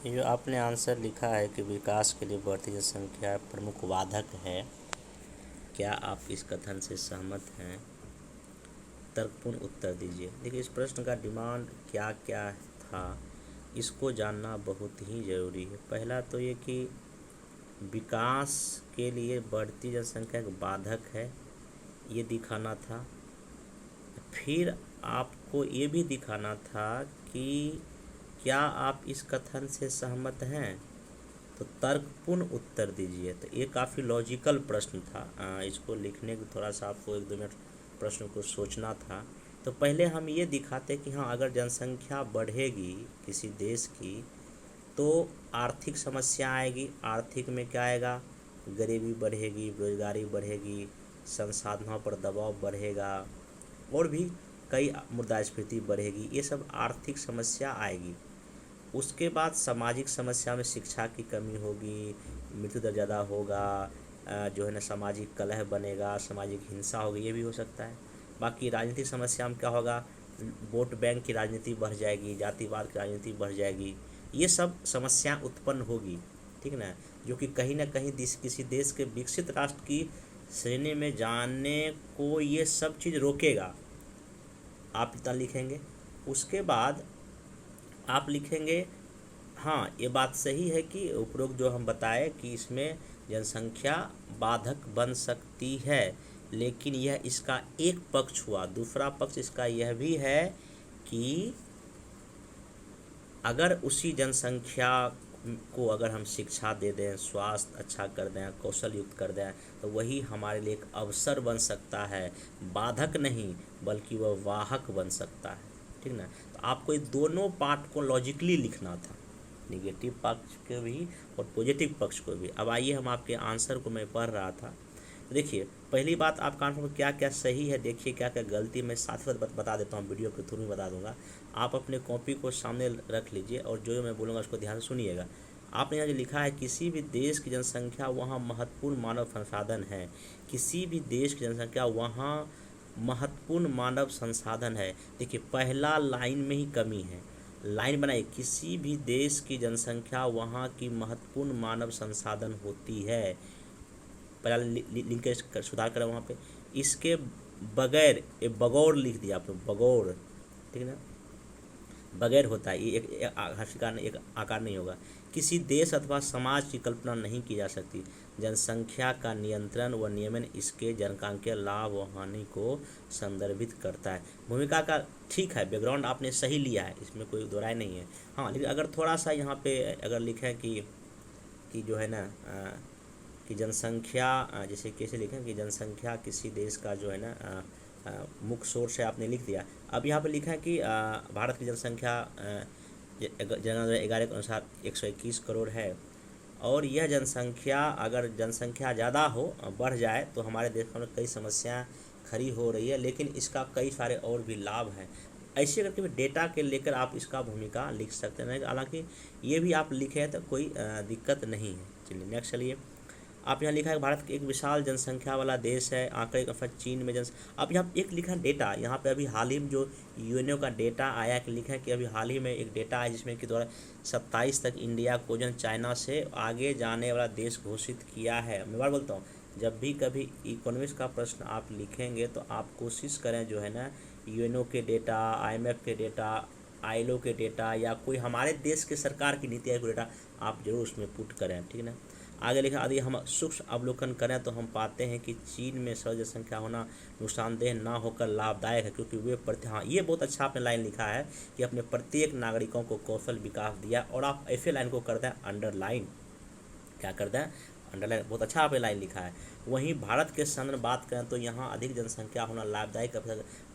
ये जो आपने आंसर लिखा है कि विकास के लिए बढ़ती जनसंख्या प्रमुख बाधक है, क्या आप इस कथन से सहमत हैं? तर्कपूर्ण उत्तर दीजिए। देखिए, इस प्रश्न का डिमांड क्या क्या था, इसको जानना बहुत ही ज़रूरी है। पहला तो ये कि विकास के लिए बढ़ती जनसंख्या एक बाधक है, ये दिखाना था। फिर आपको ये भी दिखाना था कि क्या आप इस कथन से सहमत हैं, तो तर्कपूर्ण उत्तर दीजिए। तो ये काफ़ी लॉजिकल प्रश्न था। इसको लिखने को थोड़ा सा आपको 1-2 मिनट प्रश्न को सोचना था। तो पहले हम ये दिखाते कि हाँ, अगर जनसंख्या बढ़ेगी किसी देश की तो आर्थिक समस्या आएगी। आर्थिक में क्या आएगा? गरीबी बढ़ेगी, बेरोजगारी बढ़ेगी, संसाधनों पर दबाव बढ़ेगा और भी कई मुद्रास्फीति बढ़ेगी। ये सब आर्थिक समस्या आएगी। उसके बाद सामाजिक समस्या में शिक्षा की कमी होगी, मृत्यु दर ज़्यादा होगा, जो है ना सामाजिक कलह बनेगा, सामाजिक हिंसा होगी, ये भी हो सकता है। बाकी राजनीतिक समस्या में क्या होगा? वोट बैंक की राजनीति बढ़ जाएगी, जातिवाद की राजनीति बढ़ जाएगी, ये सब समस्या उत्पन्न होगी, ठीक ना, जो कि कहीं ना कहीं किसी देश के विकसित राष्ट्र की श्रेणी में जाने को ये सब चीज़ रोकेगा। आप इतना लिखेंगे। उसके बाद आप लिखेंगे, हाँ, ये बात सही है कि उपरोक्त जो हम बताए कि इसमें जनसंख्या बाधक बन सकती है, लेकिन यह इसका एक पक्ष हुआ। दूसरा पक्ष इसका यह भी है कि अगर उसी जनसंख्या को अगर हम शिक्षा दे दें, स्वास्थ्य अच्छा कर दें, कौशल युक्त कर दें, तो वही हमारे लिए एक अवसर बन सकता है, बाधक नहीं बल्कि वह वाहक बन सकता है, ठीक ना। तो आपको ये दोनों पार्ट को लॉजिकली लिखना था, निगेटिव पक्ष को भी और पॉजिटिव पक्ष को भी। अब आइए हम आपके आंसर को मैं पढ़ रहा था। देखिए, पहली बात आपका आंसर में क्या क्या सही है, देखिए क्या क्या गलती, मैं साथ ही साथ बता देता हूँ, वीडियो के थ्रू में बता दूंगा। आप अपने कॉपी को सामने रख लीजिए और जो मैं बोलूँगा उसको ध्यान से सुनिएगा। आपने यहाँ जो लिखा है, किसी भी देश की जनसंख्या वहाँ महत्वपूर्ण मानव संसाधन है। किसी भी देश की जनसंख्या वहाँ महत्वपूर्ण मानव संसाधन है। देखिए, पहला लाइन में ही कमी है। लाइन बनाइए, किसी भी देश की जनसंख्या वहाँ की महत्वपूर्ण मानव संसाधन होती है। पहला लिंक का सुधार करें वहाँ पे। इसके बगैर, ये बगौर लिख दिया आपने, बगौर, ठीक है ना, बगैर होता है, ये एक हर्षिकार एक आकार नहीं होगा। किसी देश अथवा समाज की कल्पना नहीं की जा सकती। जनसंख्या का नियंत्रण व नियमन इसके जनसांख्यिकीय लाभ व हानि को संदर्भित करता है। भूमिका का ठीक है, बैकग्राउंड आपने सही लिया है, इसमें कोई दो राय नहीं है। हाँ, लेकिन अगर थोड़ा सा यहाँ पे अगर लिखें कि जो है ना कि जनसंख्या, जैसे कैसे लिखें कि जनसंख्या किसी देश का जो है ना मुख्य सोर्स है, आपने लिख दिया। अब यहाँ पे लिखा है कि भारत की जनसंख्या जनगणना 11 के अनुसार 121 करोड़ है, और यह जनसंख्या, अगर जनसंख्या ज़्यादा हो, बढ़ जाए, तो हमारे देश में कई समस्याएं खड़ी हो रही है, लेकिन इसका कई सारे और भी लाभ हैं। ऐसे करके भी डेटा के लेकर आप इसका भूमिका लिख सकते हैं। हालांकि ये भी आप लिखें तो कोई दिक्कत नहीं है। चलिए नेक्स्ट चलिए। आप यहाँ लिखा है भारत एक विशाल जनसंख्या वाला देश है। आंकड़े का चीन में अब यहाँ एक लिखा है डेटा, यहाँ पे अभी हाल ही में जो यूएनओ का डेटा आया कि लिखा है कि अभी हाल ही में एक डेटा है जिसमें कि 2027 तक इंडिया को जो चाइना से आगे जाने वाला देश घोषित किया है। मैं बार बोलता हूँ, जब भी कभी इकोनॉमिक्स का प्रश्न आप लिखेंगे तो आप कोशिश करें जो है ना यूएनओ के डेटा, IMF के डेटा, ILO के डेटा, या कोई हमारे देश के सरकार की नीति आयोग के डेटा आप जरूर उसमें पुट करें, ठीक है ना। आगे लिखा, यदि हम सूक्ष्म अवलोकन करें तो हम पाते हैं कि चीन में सर्व जनसंख्या होना नुकसानदेह ना होकर लाभदायक है, क्योंकि वे हाँ, ये बहुत अच्छा आपने लाइन लिखा है कि अपने प्रत्येक नागरिकों को कौशल विकास दिया, और आप ऐसे लाइन को कर दें अंडरलाइन। क्या कर दें? अंडरलाइन। बहुत अच्छा आपने लाइन लिखा है। वहीं भारत के संदर्भ बात करें तो यहाँ अधिक जनसंख्या होना लाभदायक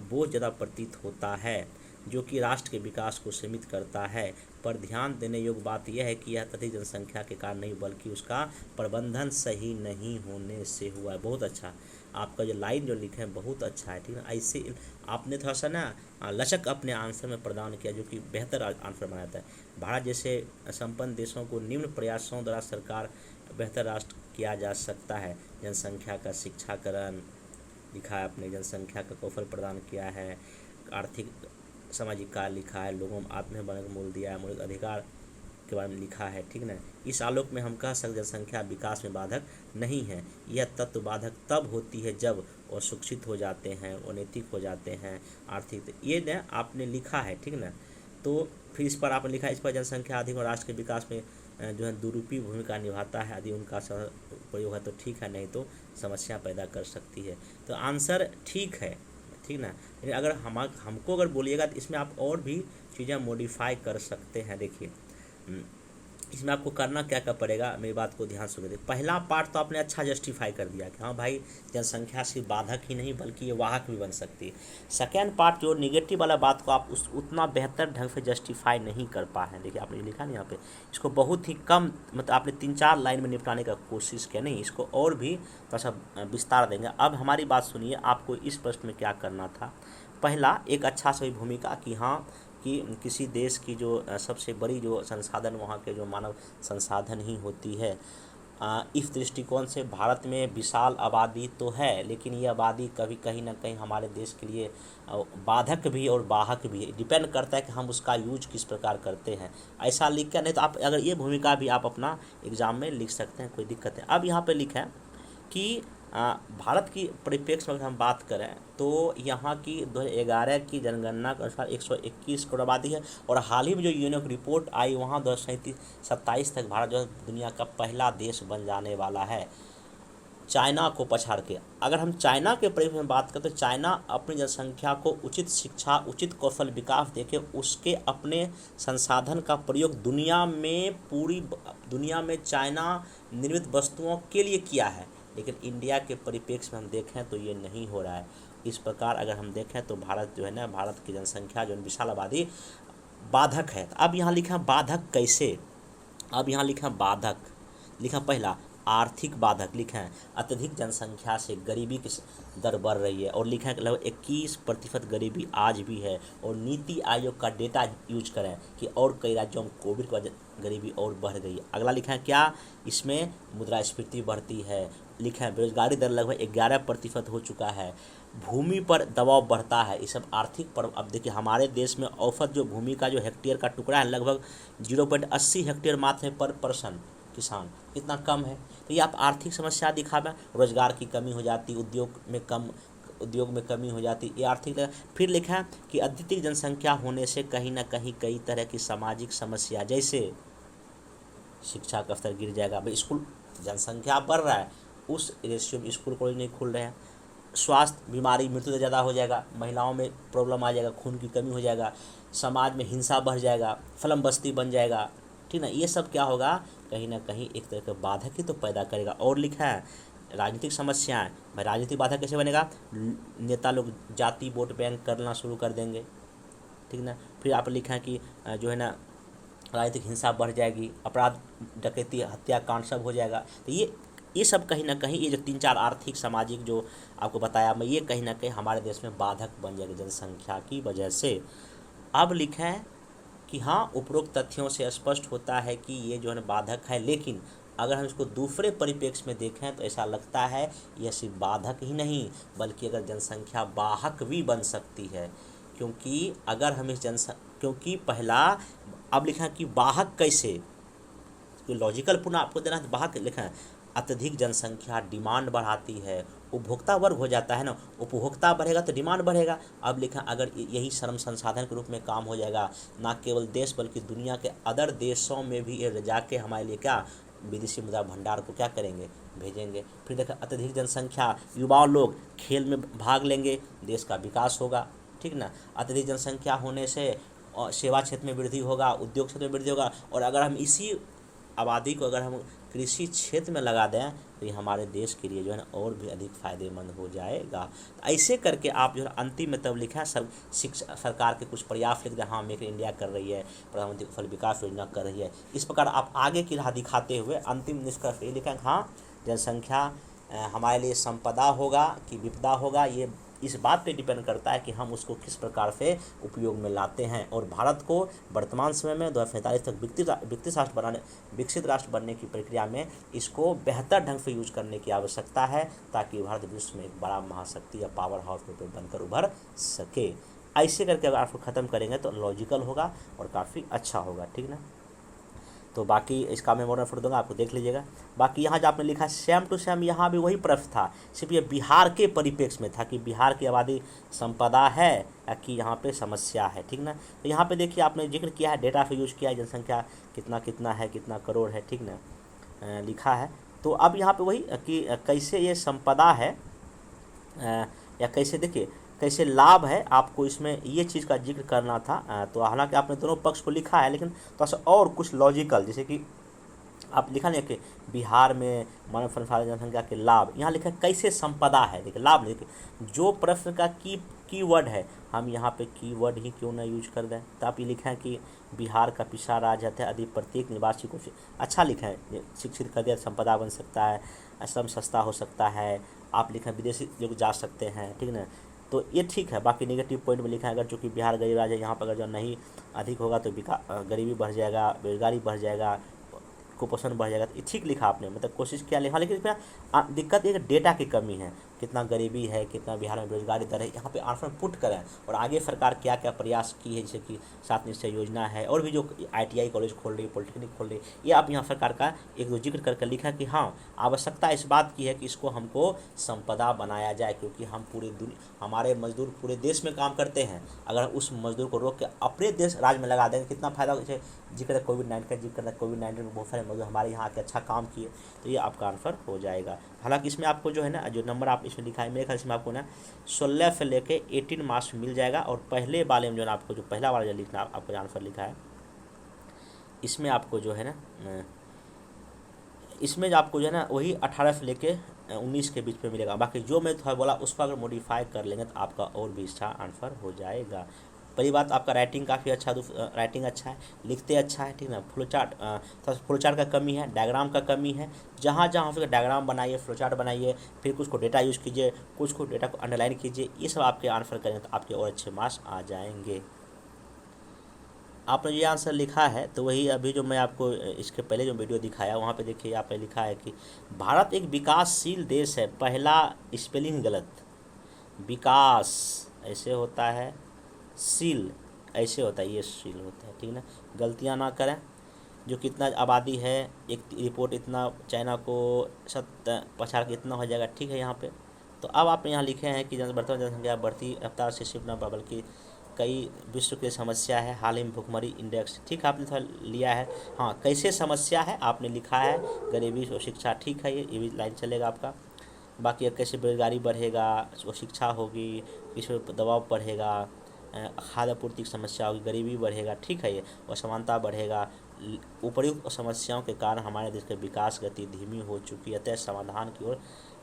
बहुत ज़्यादा प्रतीत होता है, जो कि राष्ट्र के विकास को सीमित करता है। पर ध्यान देने योग्य बात यह है कि यह अधिक जनसंख्या के कारण नहीं बल्कि उसका प्रबंधन सही नहीं होने से हुआ है। बहुत अच्छा, आपका जो लाइन जो लिखे हैं बहुत अच्छा है, ठीक है। ऐसे आपने थोड़ा सा ना लचक अपने आंसर में प्रदान किया, जो कि बेहतर आंसर बनाता है। भारत जैसे संपन्न देशों को निम्न प्रयासों द्वारा सरकार बेहतर राष्ट्र किया जा सकता है। जनसंख्या का शिक्षाकरण लिखा है आपने, जनसंख्या का कौशल प्रदान किया है, आर्थिक सामाजिक कार्य लिखा है, लोगों में आत्मनिर्भर बनने का मूल दिया है, मौलिक अधिकार के बारे में लिखा है, ठीक ना। इस आलोक में हम कह सकते जनसंख्या विकास में बाधक नहीं है। यह तत्व बाधक तब होती है जब वो शिक्षित हो जाते हैं, अनैतिक हो जाते हैं, आर्थिक, ये ना आपने लिखा है, ठीक ना। तो फिर इस पर आपने लिखा है, इस पर जनसंख्या अधिक और राष्ट्र के विकास में जो है दुरुपयोगी भूमिका निभाता है। यदि उनका प्रयोग है तो ठीक है, नहीं तो समस्या पैदा कर सकती है। तो आंसर ठीक है, ठीक ना। लेकिन अगर हमको अगर बोलिएगा तो इसमें आप और भी चीज़ें मॉडिफाई कर सकते हैं। देखिए इसमें आपको करना क्या क्या पड़ेगा, मेरी बात को ध्यान से देखिए। पहला पार्ट तो आपने अच्छा जस्टिफाई कर दिया कि हाँ भाई जनसंख्या सिर्फ बाधक ही नहीं बल्कि ये वाहक भी बन सकती है। सेकेंड पार्ट जो निगेटिव वाला बात को आप उतना बेहतर ढंग से जस्टिफाई नहीं कर पाए हैं। देखिए आपने लिखा नहीं यहाँ पे, इसको बहुत ही कम मतलब आपने 3-4 लाइन में निपटाने का कोशिश किया, नहीं इसको और भी थोड़ा सा विस्तार देंगे। अब हमारी बात सुनिए, आपको इस प्रश्न में क्या करना था। पहला एक अच्छा सही भूमिका कि हाँ कि किसी देश की जो सबसे बड़ी जो संसाधन वहाँ के जो मानव संसाधन ही होती है। इस दृष्टिकोण से भारत में विशाल आबादी तो है, लेकिन ये आबादी कभी कहीं ना कहीं हमारे देश के लिए बाधक भी और वाहक भी है। डिपेंड करता है कि हम उसका यूज किस प्रकार करते हैं। ऐसा लिख कर, नहीं तो आप अगर ये भूमिका भी आप अपना एग्ज़ाम में लिख सकते हैं, कोई दिक्कत है। अब यहाँ पे लिखा है कि भारत की परिप्रेक्ष्य में अगर हम बात करें तो यहाँ की 2011 की जनगणना के अनुसार 121 करोड़ आबादी है, और हाल ही में जो यूएनओ की रिपोर्ट आई वहाँ 2027 तक भारत जो है दुनिया का पहला देश बन जाने वाला है, चाइना को पछाड़ के। अगर हम चाइना के परिप्रेक्ष्य में बात करें तो चाइना अपनी जनसंख्या को उचित शिक्षा, उचित कौशल विकास देके उसके अपने संसाधन का प्रयोग पूरी दुनिया में चाइना निर्मित वस्तुओं के लिए किया है। लेकिन इंडिया के परिप्रेक्ष्य में हम देखें तो ये नहीं हो रहा है। इस प्रकार अगर हम देखें तो भारत जो है ना, भारत की जनसंख्या जो विशाल आबादी बाधक है। अब यहाँ लिखा बाधक कैसे, अब यहाँ लिखा बाधक, लिखा पहला आर्थिक बाधक लिखा है, अत्यधिक जनसंख्या से गरीबी की दर बढ़ रही है, और लिखा है कि लगभग 21% गरीबी आज भी है। और नीति आयोग का डेटा यूज करें कि और कई राज्यों में कोविड की वजह गरीबी और बढ़ गई है। अगला लिखा है क्या, इसमें मुद्रास्फीति बढ़ती है। लिखा है बेरोजगारी दर लगभग 11% हो चुका है। भूमि पर दबाव बढ़ता है। ये सब आर्थिक पर, अब देखिए हमारे देश में औसत जो भूमि का जो हेक्टेयर का टुकड़ा है लगभग 0.80 हेक्टेयर मात्र है पर पर्सन किसान, इतना कम है। तो ये आप आर्थिक समस्या दिखावे, रोजगार की कमी हो जाती, उद्योग में कमी हो जाती, ये आर्थिक। फिर लिखा है कि अत्यधिक जनसंख्या होने से कहीं ना कहीं कई तरह की सामाजिक समस्या, जैसे शिक्षा का स्तर गिर जाएगा। भाई स्कूल जनसंख्या बढ़ रहा है, उस रेशियो में स्कूल कॉलेज नहीं खुल रहे हैं। स्वास्थ्य बीमारी मृत्यु दर ज़्यादा हो जाएगा, महिलाओं में प्रॉब्लम आ जाएगा, खून की कमी हो जाएगा, समाज में हिंसा बढ़ जाएगा, फिल्म बस्ती बन जाएगा, ठीक ना। ये सब क्या होगा, कहीं ना कहीं एक तरह का बाधक ही तो पैदा करेगा। और लिखा है राजनीतिक समस्याएं, भाई राजनीतिक बाधक कैसे बनेगा, नेता लोग जाति वोट बैंक करना शुरू कर देंगे, ठीक ना। फिर आप लिखा है कि जो है ना राजनीतिक हिंसा बढ़ जाएगी, अपराध डकैती हत्याकांड सब हो जाएगा। तो ये सब कहीं ना कहीं ये जो 3-4 आर्थिक सामाजिक जो आपको बताया मैं, ये कहीं ना कहीं हमारे देश में बाधक बन जाएगी जनसंख्या की वजह से। अब लिखा है कि हाँ उपरोक्त तथ्यों से स्पष्ट होता है कि ये जो है बाधक है, लेकिन अगर हम इसको दूसरे परिप्रेक्ष्य में देखें तो ऐसा लगता है यह सिर्फ बाधक ही नहीं बल्कि अगर जनसंख्या वाहक भी बन सकती है। क्योंकि अगर हम क्योंकि पहला अब लिखा है कि वाहक कैसे, लॉजिकल पूर्ण आपको देना है। वाहक लिखा है अत्यधिक जनसंख्या डिमांड बढ़ाती है, उपभोक्ता वर्ग हो जाता है ना, उपभोक्ता बढ़ेगा तो डिमांड बढ़ेगा। अब लिखा अगर यही श्रम संसाधन के रूप में काम हो जाएगा, ना केवल देश बल्कि दुनिया के अदर देशों में भी ये जाके हमारे लिए क्या विदेशी मुद्रा भंडार को क्या करेंगे, भेजेंगे। फिर देखा अत्यधिक जनसंख्या, युवा लोग खेल में भाग लेंगे, देश का विकास होगा, ठीक ना। अत्यधिक जनसंख्या होने से सेवा क्षेत्र में वृद्धि होगा, उद्योग क्षेत्र में वृद्धि होगा, और अगर हम इसी आबादी को अगर हम कृषि क्षेत्र में लगा दें तो ये हमारे देश के लिए जो है ना और भी अधिक फ़ायदेमंद हो जाएगा। ऐसे करके आप जो है अंतिम में तब लिखा है सब शिक्षा सरकार के कुछ प्रयास लिख दें, हाँ मेक इन इंडिया कर रही है, प्रधानमंत्री कौशल विकास योजना कर रही है। इस प्रकार आप आगे की राह दिखाते हुए अंतिम निष्कर्ष ये लिखा है हाँ जनसंख्या हमारे लिए संपदा होगा कि विपदा होगा, ये इस बात पे डिपेंड करता है कि हम उसको किस प्रकार से उपयोग में लाते हैं। और भारत को वर्तमान समय में 2045 तक विकसित राष्ट्र बनने की प्रक्रिया में इसको बेहतर ढंग से यूज करने की आवश्यकता है, ताकि भारत विश्व में एक बड़ा महाशक्ति या पावर हाउस में बनकर उभर सके। ऐसे करके अगर आपको ख़त्म करेंगे तो लॉजिकल होगा और काफ़ी अच्छा होगा, ठीक ना। तो बाकी इसका मैं मोरल फोटो दूंगा, आपको देख लीजिएगा। बाकी यहाँ जो आपने लिखा है सेम टू सेम, यहाँ भी वही प्रश्न था, सिर्फ ये बिहार के परिप्रेक्ष्य में था कि बिहार की आबादी संपदा है या कि यहाँ पे समस्या है, ठीक ना। तो यहाँ पे देखिए आपने जिक्र किया है, डेटा पे यूज किया है, जनसंख्या कितना कितना है, कितना करोड़ है, ठीक ना, लिखा है। तो अब यहाँ पे वही कि कैसे ये संपदा है या कैसे, देखिए कैसे लाभ है, आपको इसमें ये चीज़ का जिक्र करना था। तो हालांकि आपने दोनों पक्ष को लिखा है, लेकिन थोड़ा सा और कुछ लॉजिकल, जैसे कि आप लिखा नहीं कि बिहार में मानव संसाधन जनसंख्या के लाभ, यहाँ लिखा है कैसे संपदा है। देखिए लाभ, देखिए जो प्रश्न का कीवर्ड है, हम यहाँ पे कीवर्ड ही क्यों ना यूज कर दें। तो आप ये लिखें कि बिहार का पिछड़ा राज्य है, यदि प्रत्येक निवासी को अच्छा लिखा है, शिक्षित कर दिया संपदा बन सकता है, श्रम सस्ता हो सकता है, आप लिखें विदेशी लोग जा सकते हैं, ठीक ना। तो ये ठीक है। बाकी नेगेटिव पॉइंट में लिखा है, अगर चूँकि बिहार गरीब राज्य है, यहाँ पर अगर जो नहीं अधिक होगा तो गरीबी बढ़ जाएगा, बेरोजगारी बढ़ जाएगा, कुपोषण बढ़ जाएगा। तो ठीक लिखा आपने, मतलब कोशिश किया लिखा, लेकिन इसमें दिक्कत एक डेटा की कमी है, कितना गरीबी है, कितना बिहार में बेरोजगारी दर है, यहाँ पे आंसर पुट करें। और आगे सरकार क्या क्या प्रयास की है, जैसे कि 7 निश्चय योजना है, और भी जो ITI कॉलेज खोल रही है, पॉलिटेक्निक खोल रही है, ये आप यहाँ सरकार का एक दो जिक्र करके लिखा कि हाँ आवश्यकता इस बात की है कि इसको हमको संपदा बनाया जाए, क्योंकि हम पूरे हमारे मजदूर पूरे देश में काम करते हैं, अगर उस मजदूर को रोक के अपने देश राज्य में लगा देंगे कितना फायदा। जैसे जिक्र कोविड-19 का जिक्र करना, कोविड-19 में बहुत सारे मजदूर हमारे यहाँ आके अच्छा काम किए, तो ये आपका आंसर हो जाएगा। हालांकि इसमें आपको जो है ना, जो नंबर आप इसमें लिखा है, मेरे ख्याल से आपको ना 16 से लेके 18 मार्क्स मिल जाएगा। और पहले वाले में जो है ना, आपको जो पहला वाला जो लिखना आपको आंसर लिखा है, इसमें आपको जो है ना, इसमें जो आपको जो है ना वही 18 से लेके 19 के बीच में मिलेगा। बाकी जो मैं थोड़ा बोला उसको अगर मॉडिफाई कर लेंगे तो आपका और भी अच्छा आंसर हो जाएगा। पहली बात, आपका राइटिंग काफ़ी अच्छा, राइटिंग अच्छा है, लिखते अच्छा है, ठीक ना। फ्लोचार्ट, थोड़ा फ्लोचार्ट का कमी है, डायग्राम का कमी है, जहाँ जहाँ हो सके डायग्राम बनाइए, फ्लोचार्ट बनाइए, फिर कुछ को डेटा यूज़ कीजिए, कुछ को डेटा को अंडरलाइन कीजिए, ये सब आपके आंसर करें तो आपके और अच्छे मार्क्स आ जाएंगे। आपने ये आंसर लिखा है, तो वही अभी जो मैं आपको इसके पहले जो वीडियो दिखाया वहाँ पे देखिए, यहाँ पे लिखा है कि भारत एक विकासशील देश है। पहला स्पेलिंग गलत, विकास ऐसे होता है, शील ऐसे होता है, ये शील होता है, ठीक ना। गलतियाँ ना करें। जो कितना आबादी है, एक रिपोर्ट इतना चाइना को 50 के इतना हो जाएगा, ठीक है यहाँ पे। तो अब आप यहाँ लिखे हैं कि वर्तमान जनसंख्या बढ़ती रफ्तार से सिर्फ न बल्कि कई विश्व की समस्या है, हाल ही में भुखमरी इंडेक्स, ठीक है आपने थोड़ा लिया है। हाँ कैसे समस्या है आपने लिखा है, गरीबी और शिक्षा, ठीक है, ये भी लाइन चलेगा आपका। बाकी अब कैसे बेरोजगारी बढ़ेगा, शिक्षा होगी, किस पर दबाव बढ़ेगा, खाद्य आपूर्ति की समस्या होगी, गरीबी बढ़ेगा, ठीक है, ये असमानता बढ़ेगा, उपर्युक्त समस्याओं के कारण हमारे देश की विकास गति धीमी हो चुकी है, अतः समाधान की ओर।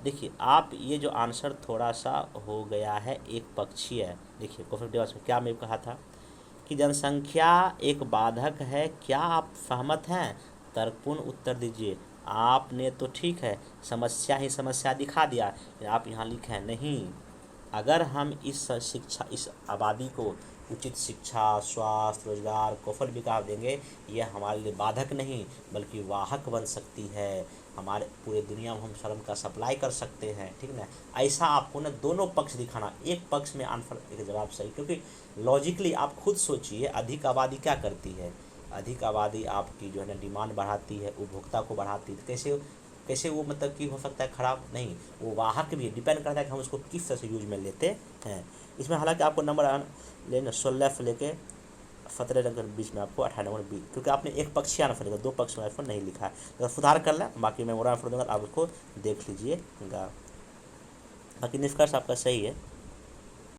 देखिए आप ये जो आंसर थोड़ा सा हो गया है एक पक्षीय है। देखिए परफेक्ट डिवाइस में क्या मैं कहा था कि जनसंख्या एक बाधक है, क्या आप सहमत हैं? तर्कपूर्ण उत्तर दीजिए। आपने तो ठीक है समस्या ही समस्या दिखा दिया, आप यहाँ लिखें नहीं, अगर हम इस शिक्षा, इस आबादी को उचित शिक्षा, स्वास्थ्य, रोजगार, कौशल विकास देंगे, यह हमारे लिए बाधक नहीं बल्कि वाहक बन सकती है, हमारे पूरे दुनिया में हम श्रम का सप्लाई कर सकते हैं, ठीक ना। ऐसा आपको ना दोनों पक्ष दिखाना, एक पक्ष में आंसर एक जवाब सही, क्योंकि लॉजिकली आप खुद सोचिए अधिक आबादी क्या करती है, अधिक आबादी आपकी जो है ना डिमांड बढ़ाती है, उपभोक्ता को बढ़ाती है। कैसे वो मतलब कि हो सकता है खराब नहीं, वो वाहक भी डिपेंड करता है कि हम उसको किस तरह से यूज में लेते हैं। इसमें हालांकि आपको नंबर लेना 16 से लेके 17 तक के बीच में आपको 18 नंबर बी, क्योंकि आपने एक पक्षीय आंसर लिखा, दो पक्ष आंसर नहीं लिखा है, तो सुधार कर लें। बाकी मैं मोरा आंसर दूंगा, आप उसको देख लीजिएगा। बाकी निष्कर्ष आपका सही है।